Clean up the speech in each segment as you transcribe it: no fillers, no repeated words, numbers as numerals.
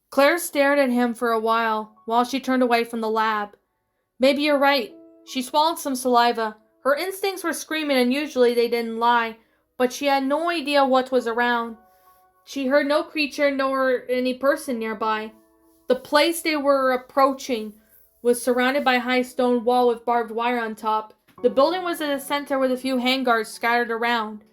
Claire stared at him for a while she turned away from the lab. Maybe you're right. She swallowed some saliva. Her instincts were screaming and usually they didn't lie, but she had no idea what was around. She heard no creature nor any person nearby. The place they were approaching was surrounded by a high stone wall with barbed wire on top. The building was in the center with a few hangars scattered around.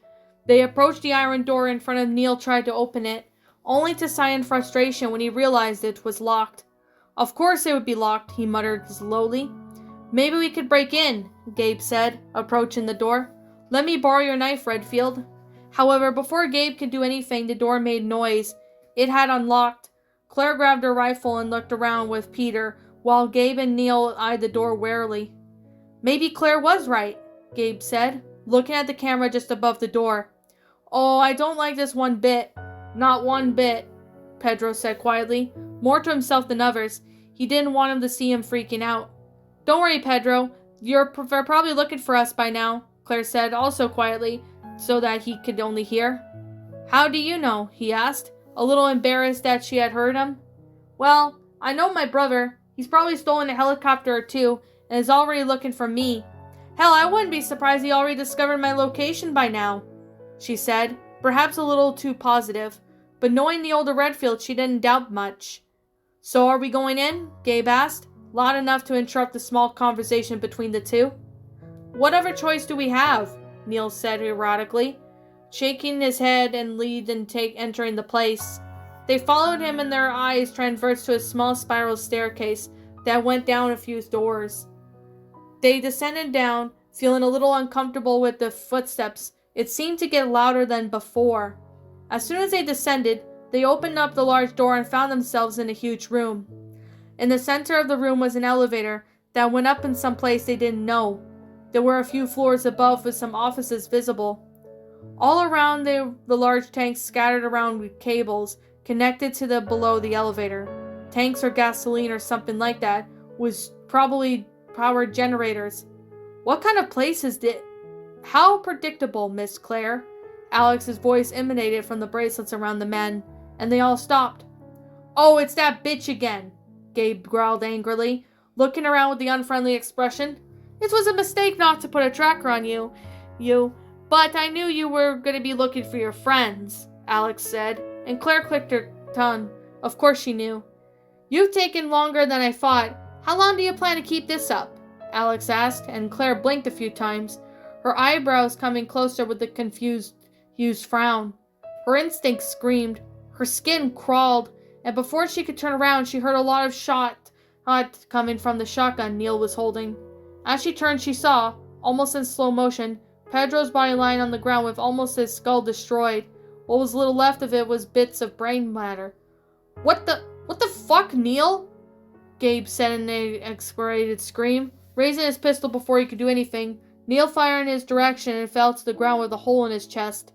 They approached the iron door in front of Neil tried to open it, only to sigh in frustration when he realized it was locked. Of course it would be locked, he muttered slowly. Maybe we could break in, Gabe said, approaching the door. Let me borrow your knife, Redfield. However, before Gabe could do anything, the door made noise. It had unlocked. Claire grabbed her rifle and looked around with Peter, while Gabe and Neil eyed the door warily. Maybe Claire was right, Gabe said, looking at the camera just above the door. Oh, I don't like this one bit. Not one bit, Pedro said quietly, more to himself than others. He didn't want him to see him freaking out. Don't worry, Pedro. They're probably looking for us by now, Claire said, also quietly, so that he could only hear. How do you know? He asked, a little embarrassed that she had heard him. Well, I know my brother. He's probably stolen a helicopter or two and is already looking for me. Hell, I wouldn't be surprised he already discovered my location by now, she said, perhaps a little too positive. But knowing the older Redfield, she didn't doubt much. So are we going in? Gabe asked, loud enough to interrupt the small conversation between the two. Whatever choice do we have? Neil said erratically, shaking his head and entering the place. They followed him and their eyes traversed to a small spiral staircase that went down a few doors. They descended down, feeling a little uncomfortable with the footsteps. It seemed to get louder than before. As soon as they descended, they opened up the large door and found themselves in a huge room. In the center of the room was an elevator that went up in some place they didn't know. There were a few floors above with some offices visible. All around the large tanks scattered around with cables connected to the below the elevator. Tanks or gasoline or something like that was probably powered generators. What kind of place is this? How predictable, Miss Claire. Alex's voice emanated from the bracelets around the men, and they all stopped. Oh, it's that bitch again, Gabe growled angrily, looking around with the unfriendly expression. It was a mistake not to put a tracker on you, but I knew you were going to be looking for your friends, Alex said, and Claire clicked her tongue. Of course she knew. You've taken longer than I thought. How long do you plan to keep this up? Alex asked, and Claire blinked a few times, her eyebrows coming closer with a confused frown. Her instincts screamed. Her skin crawled, and before she could turn around, she heard a lot of shot coming from the shotgun Neil was holding. As she turned, she saw, almost in slow motion, Pedro's body lying on the ground with almost his skull destroyed. What was little left of it was bits of brain matter. What the fuck, Neil? Gabe said in an exasperated scream, raising his pistol before he could do anything. Neil fired in his direction and fell to the ground with a hole in his chest.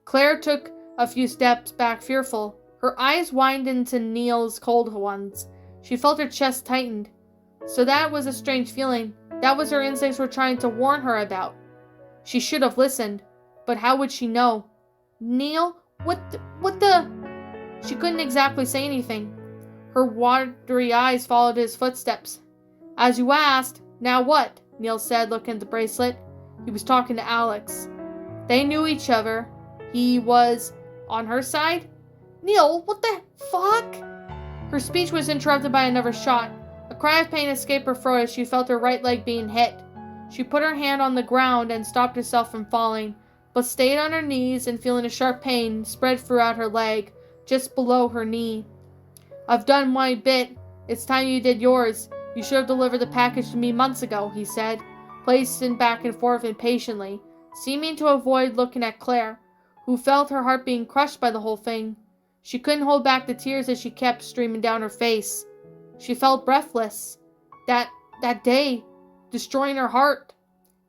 Claire took a few steps back, fearful. Her eyes widened into Neil's cold ones. She felt her chest tightened. So that was a strange feeling. That was her instincts were trying to warn her about. She should have listened. But how would she know? Neil? What the? She couldn't exactly say anything. Her watery eyes followed his footsteps. As you asked, now what? Neil said, looking at the bracelet. He was talking to Alex. They knew each other. He was on her side? Neil, what the fuck? Her speech was interrupted by another shot. A cry of pain escaped her throat as she felt her right leg being hit. She put her hand on the ground and stopped herself from falling, but stayed on her knees and feeling a sharp pain spread throughout her leg, just below her knee. I've done my bit. It's time you did yours. You should have delivered the package to me months ago, he said, pacing back and forth impatiently, seeming to avoid looking at Claire, who felt her heart being crushed by the whole thing. She couldn't hold back the tears as she kept streaming down her face. She felt breathless. That day, destroying her heart.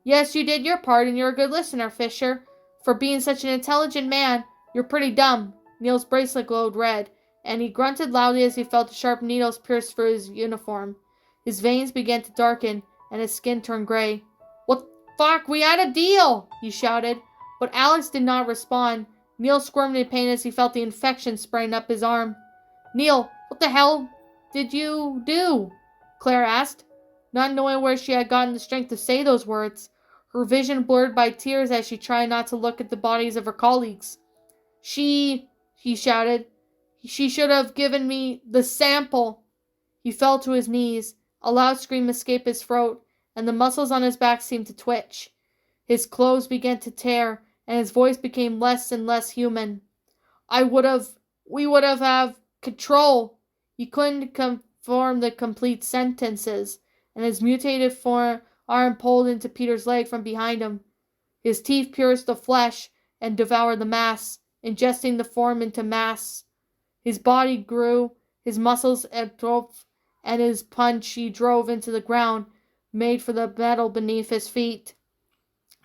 Yes, you did your part, and you're a good listener, Fisher. For being such an intelligent man, you're pretty dumb. Neil's bracelet glowed red, and he grunted loudly as he felt the sharp needles pierce through his uniform. His veins began to darken, and his skin turned gray. What fuck? We had a deal! He shouted. But Alex did not respond. Neil squirmed in pain as he felt the infection spraying up his arm. Neil, What the hell did you do? Claire asked, not knowing where she had gotten the strength to say those words, her vision blurred by tears as she tried not to look at the bodies of her colleagues. He shouted. She should have given me the sample. He fell to his knees. A loud scream escaped his throat, and the muscles on his back seemed to twitch. His clothes began to tear, and his voice became less and less human. We would have control. He couldn't form the complete sentences, and his mutated arm pulled into Peter's leg from behind him. His teeth pierced the flesh and devoured the mass, ingesting the form into mass. His body grew, his muscles atrophied, and his punch he drove into the ground, made for the metal beneath his feet.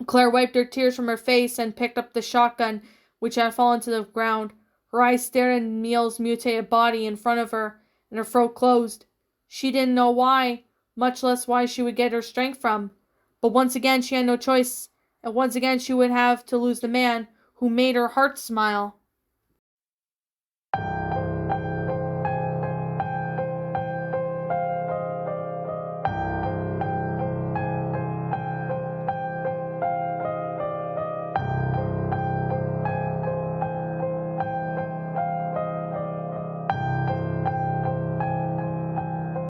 Claire wiped her tears from her face and picked up the shotgun, which had fallen to the ground. Her eyes stared at Neil's mutated body in front of her, and her throat closed. She didn't know why, much less why she would get her strength from. But once again she had no choice, and once again she would have to lose the man who made her heart smile.